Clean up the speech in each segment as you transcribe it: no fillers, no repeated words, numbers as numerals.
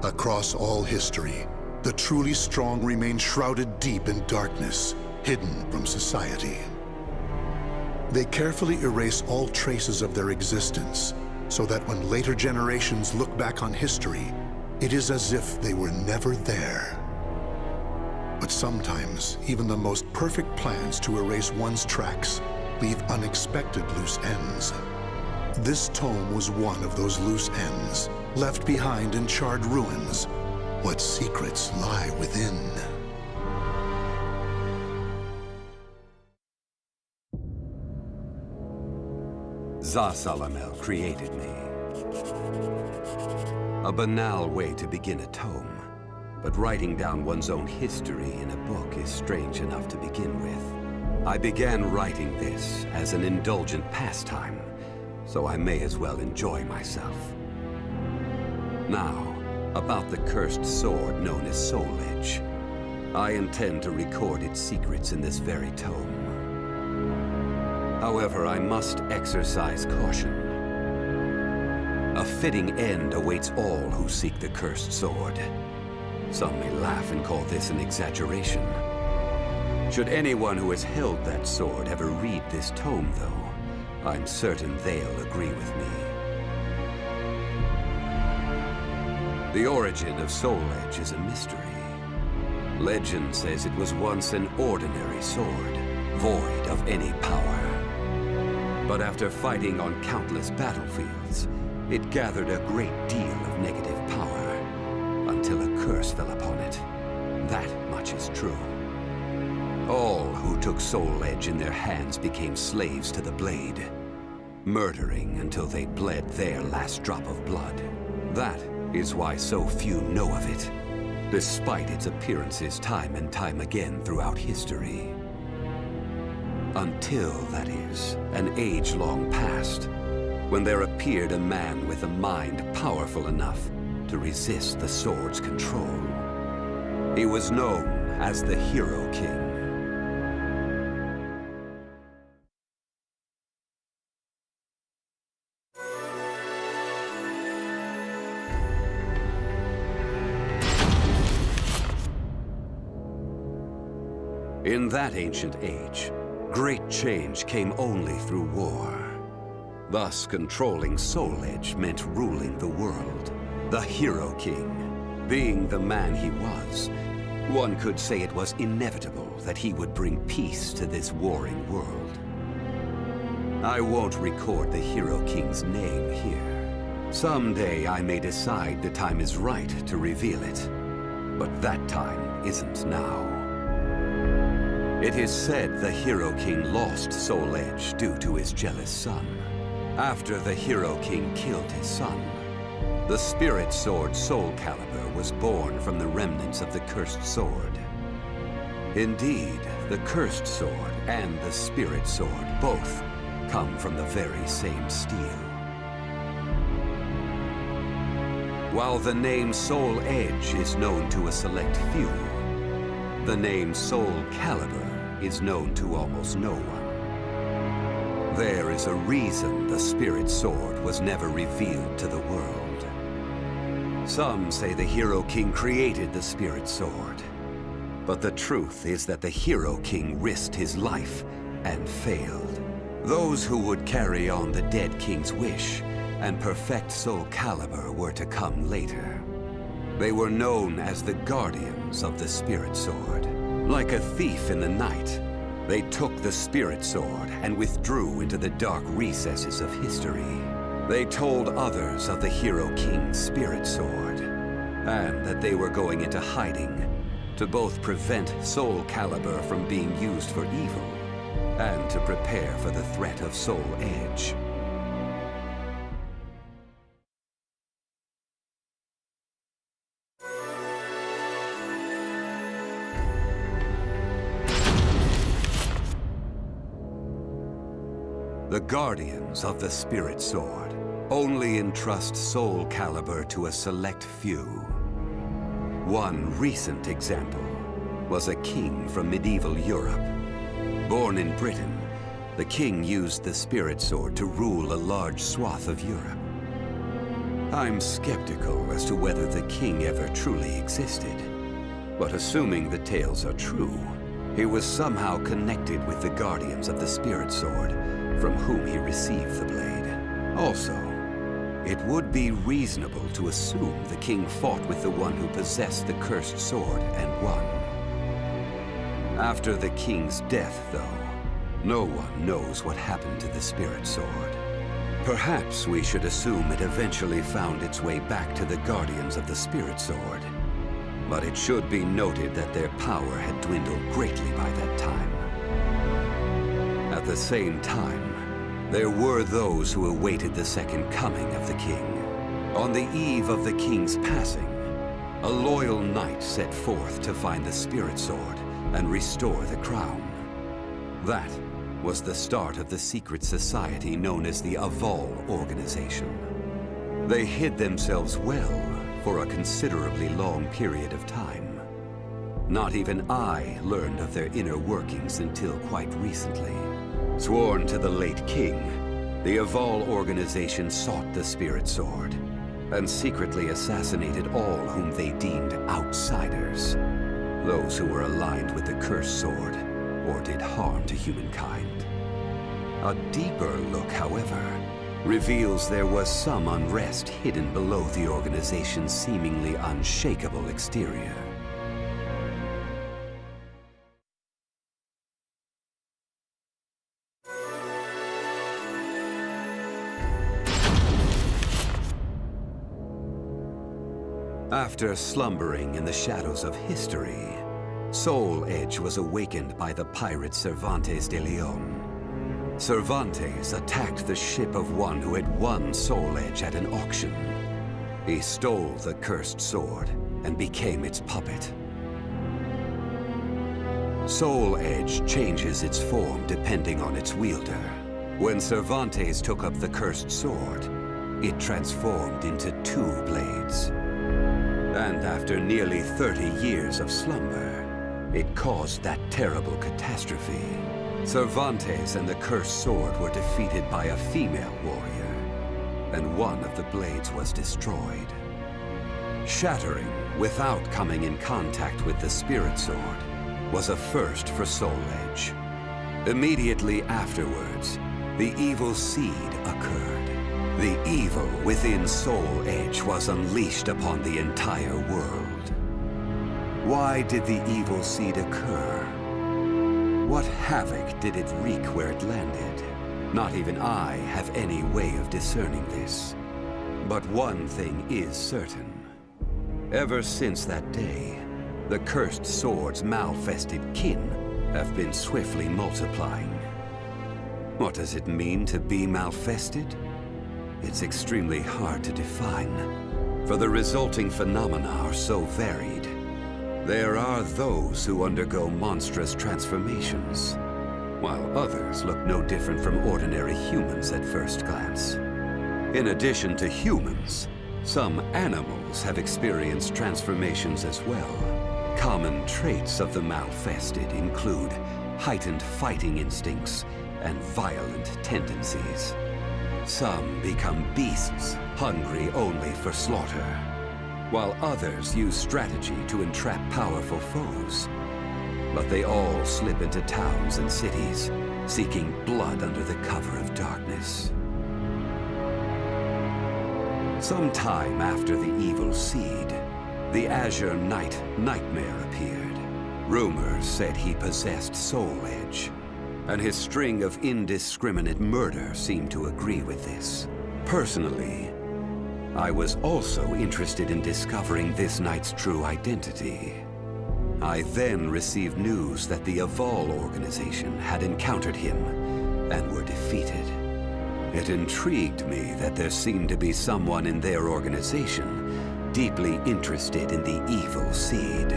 Across all history, the truly strong remain shrouded deep in darkness, hidden from society. They carefully erase all traces of their existence, so that when later generations look back on history, it is as if they were never there. But sometimes, even the most perfect plans to erase one's tracks leave unexpected loose ends. This tome was one of those loose ends, left behind in charred ruins. What secrets lie within? Zasalamel created me. A banal way to begin a tome, but writing down one's own history in a book is strange enough to begin with. I began writing this as an indulgent pastime, so I may as well enjoy myself. Now, about the cursed sword known as Soul Edge. I intend to record its secrets in this very tome. However, I must exercise caution. A fitting end awaits all who seek the cursed sword. Some may laugh and call this an exaggeration. Should anyone who has held that sword ever read this tome, though, I'm certain they'll agree with me. The origin of Soul Edge is a mystery. Legend says it was once an ordinary sword, void of any power. But after fighting on countless battlefields, it gathered a great deal of negative power, until a curse fell upon it. That much is true. All who took Soul Edge in their hands became slaves to the blade, murdering until they bled their last drop of blood. That is why so few know of it, despite its appearances time and time again throughout history. Until, that is, an age long past, when there appeared a man with a mind powerful enough to resist the sword's control. He was known as the Hero King. In that ancient age, great change came only through war. Thus, controlling Soul Edge meant ruling the world. The Hero King, being the man he was, one could say it was inevitable that he would bring peace to this warring world. I won't record the Hero King's name here. Someday I may decide the time is right to reveal it, but that time isn't now. It is said the Hero King lost Soul Edge due to his jealous son. After the Hero King killed his son, the spirit sword Soul Calibur was born from the remnants of the cursed sword. Indeed, the cursed sword and the spirit sword both come from the very same steel. While the name Soul Edge is known to a select few, the name Soul Calibur is known to almost no one. There is a reason the spirit sword was never revealed to the world. Some say the Hero King created the spirit sword, but the truth is that the Hero King risked his life and failed. Those who would carry on the dead king's wish and perfect Soul Calibur were to come later. They were known as the guardians of the spirit sword. Like a thief in the night, they took the spirit sword and withdrew into the dark recesses of history. They told others of the Hero King's spirit sword, and that they were going into hiding to both prevent Soul Calibur from being used for evil, and to prepare for the threat of Soul Edge. The guardians of the spirit sword only entrust Soul Calibur to a select few. One recent example was a king from medieval Europe. Born in Britain, the king used the Spirit Sword to rule a large swath of Europe. I'm skeptical as to whether the king ever truly existed. But assuming the tales are true, he was somehow connected with the guardians of the Spirit Sword, from whom he received the blade. Also, it would be reasonable to assume the king fought with the one who possessed the cursed sword and won. After the king's death, though, no one knows what happened to the Spirit Sword. Perhaps we should assume it eventually found its way back to the guardians of the Spirit Sword. But it should be noted that their power had dwindled greatly by that time. At the same time, there were those who awaited the second coming of the king. On the eve of the king's passing, a loyal knight set forth to find the Spirit Sword and restore the crown. That was the start of the secret society known as the Aval Organization. They hid themselves well for a considerably long period of time. Not even I learned of their inner workings until quite recently. Sworn to the late king, the Aval Organization sought the Spirit Sword and secretly assassinated all whom they deemed outsiders, those who were aligned with the cursed sword or did harm to humankind. A deeper look, however, reveals there was some unrest hidden below the organization's seemingly unshakable exterior. After slumbering in the shadows of history, Soul Edge was awakened by the pirate Cervantes de Leon. Cervantes attacked the ship of one who had won Soul Edge at an auction. He stole the cursed sword and became its puppet. Soul Edge changes its form depending on its wielder. When Cervantes took up the cursed sword, it transformed into 2 blades. And after nearly 30 years of slumber, it caused that terrible catastrophe. Cervantes and the cursed sword were defeated by a female warrior, and one of the blades was destroyed. Shattering without coming in contact with the Spirit Sword was a first for Soul Edge. Immediately afterwards, the evil seed occurred. The evil within Soul Edge was unleashed upon the entire world. Why did the evil seed occur? What havoc did it wreak where it landed? Not even I have any way of discerning this. But one thing is certain. Ever since that day, the cursed sword's malfested kin have been swiftly multiplying. What does it mean to be malfested? It's extremely hard to define, for the resulting phenomena are so varied. There are those who undergo monstrous transformations, while others look no different from ordinary humans at first glance. In addition to humans, some animals have experienced transformations as well. Common traits of the malfested include heightened fighting instincts and violent tendencies. Some become beasts, hungry only for slaughter, while others use strategy to entrap powerful foes. But they all slip into towns and cities, seeking blood under the cover of darkness. Sometime after the evil seed, the Azure Knight Nightmare appeared. Rumors said he possessed Soul Edge, and his string of indiscriminate murder seemed to agree with this. Personally, I was also interested in discovering this knight's true identity. I then received news that the Aval Organization had encountered him and were defeated. It intrigued me that there seemed to be someone in their organization deeply interested in the evil seed.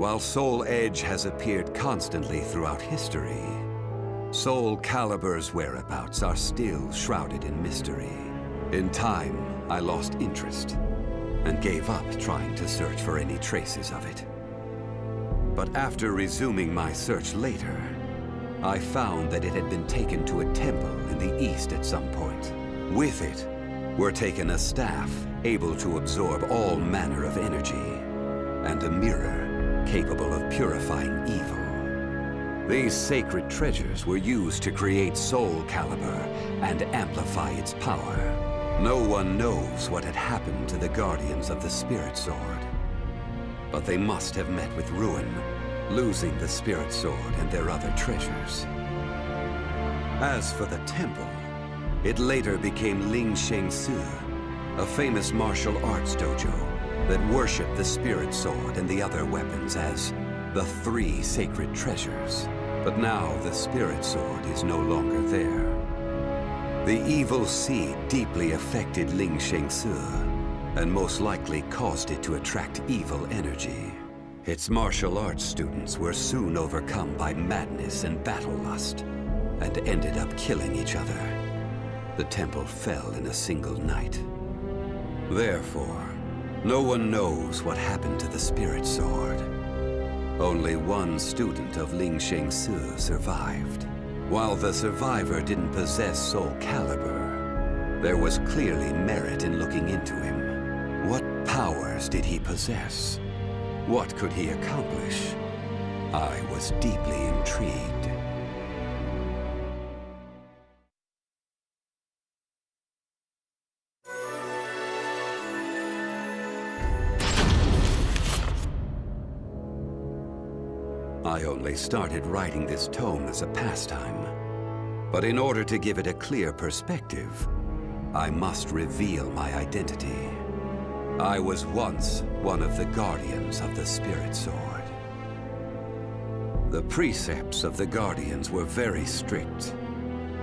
While Soul Edge has appeared constantly throughout history, Soul Calibur's whereabouts are still shrouded in mystery. In time, I lost interest and gave up trying to search for any traces of it. But after resuming my search later, I found that it had been taken to a temple in the east at some point. With it were taken a staff able to absorb all manner of energy, and a mirror capable of purifying evil. These sacred treasures were used to create Soul Calibur and amplify its power. No one knows what had happened to the Guardians of the Spirit Sword, but they must have met with ruin, losing the Spirit Sword and their other treasures. As for the temple, it later became Ling Sheng Su, a famous martial arts dojo that worshipped the Spirit Sword and the other weapons as the three sacred treasures. But now the Spirit Sword is no longer there. The evil seed deeply affected Ling Sheng Su, and most likely caused it to attract evil energy. Its martial arts students were soon overcome by madness and battle lust, and ended up killing each other. The temple fell in a single night. Therefore, no one knows what happened to the Spirit Sword. Only one student of Ling Sheng Su survived. While the survivor didn't possess Soul Calibur, there was clearly merit in looking into him. What powers did he possess? What could he accomplish? I was deeply intrigued. I only started writing this tome as a pastime, but in order to give it a clear perspective, I must reveal my identity. I was once one of the Guardians of the Spirit Sword. The precepts of the Guardians were very strict,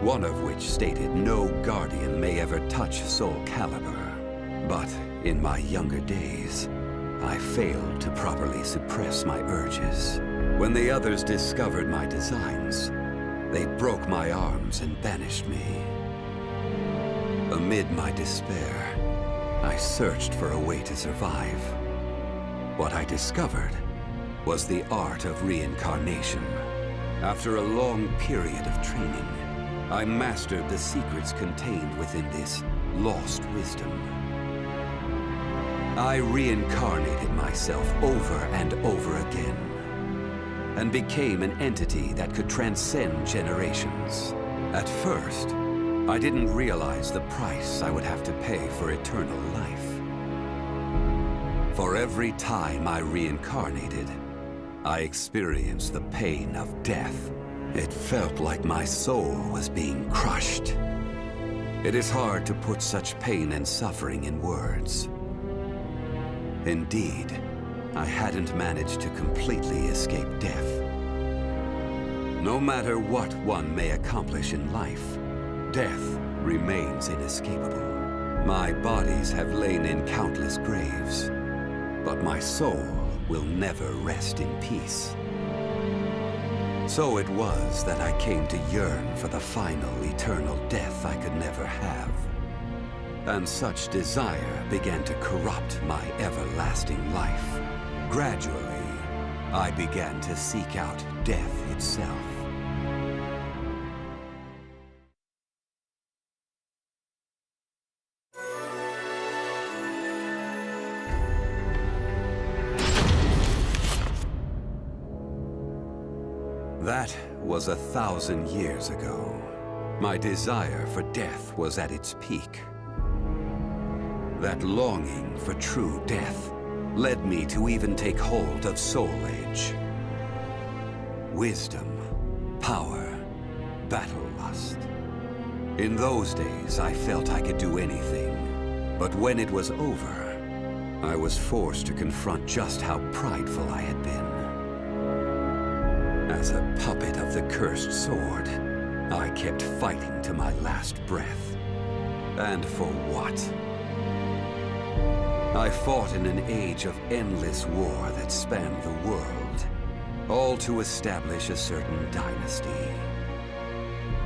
one of which stated no Guardian may ever touch Soul Calibur. But in my younger days, I failed to properly suppress my urges. When the others discovered my designs, they broke my arms and banished me. Amid my despair, I searched for a way to survive. What I discovered was the art of reincarnation. After a long period of training, I mastered the secrets contained within this lost wisdom. I reincarnated myself over and over again, and became an entity that could transcend generations. At first, I didn't realize the price I would have to pay for eternal life. For every time I reincarnated, I experienced the pain of death. It felt like my soul was being crushed. It is hard to put such pain and suffering in words. Indeed, I hadn't managed to completely escape death. No matter what one may accomplish in life, death remains inescapable. My bodies have lain in countless graves, but my soul will never rest in peace. So it was that I came to yearn for the final eternal death I could never have. And such desire began to corrupt my everlasting life. Gradually, I began to seek out death itself. That was 1,000 years ago. My desire for death was at its peak. That longing for true death led me to even take hold of Soul Edge. Wisdom, power, battle lust. In those days, I felt I could do anything. But when it was over, I was forced to confront just how prideful I had been. As a puppet of the cursed sword, I kept fighting to my last breath. And for what? I fought in an age of endless war that spanned the world, all to establish a certain dynasty.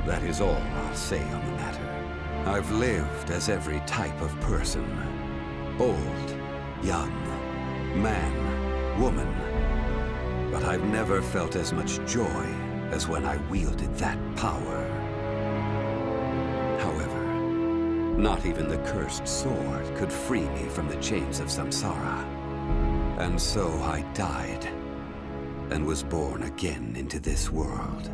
That is all I'll say on the matter. I've lived as every type of person. Old, young, man, woman. But I've never felt as much joy as when I wielded that power. However, not even the cursed sword could free me from the chains of samsara. And so I died, and was born again into this world.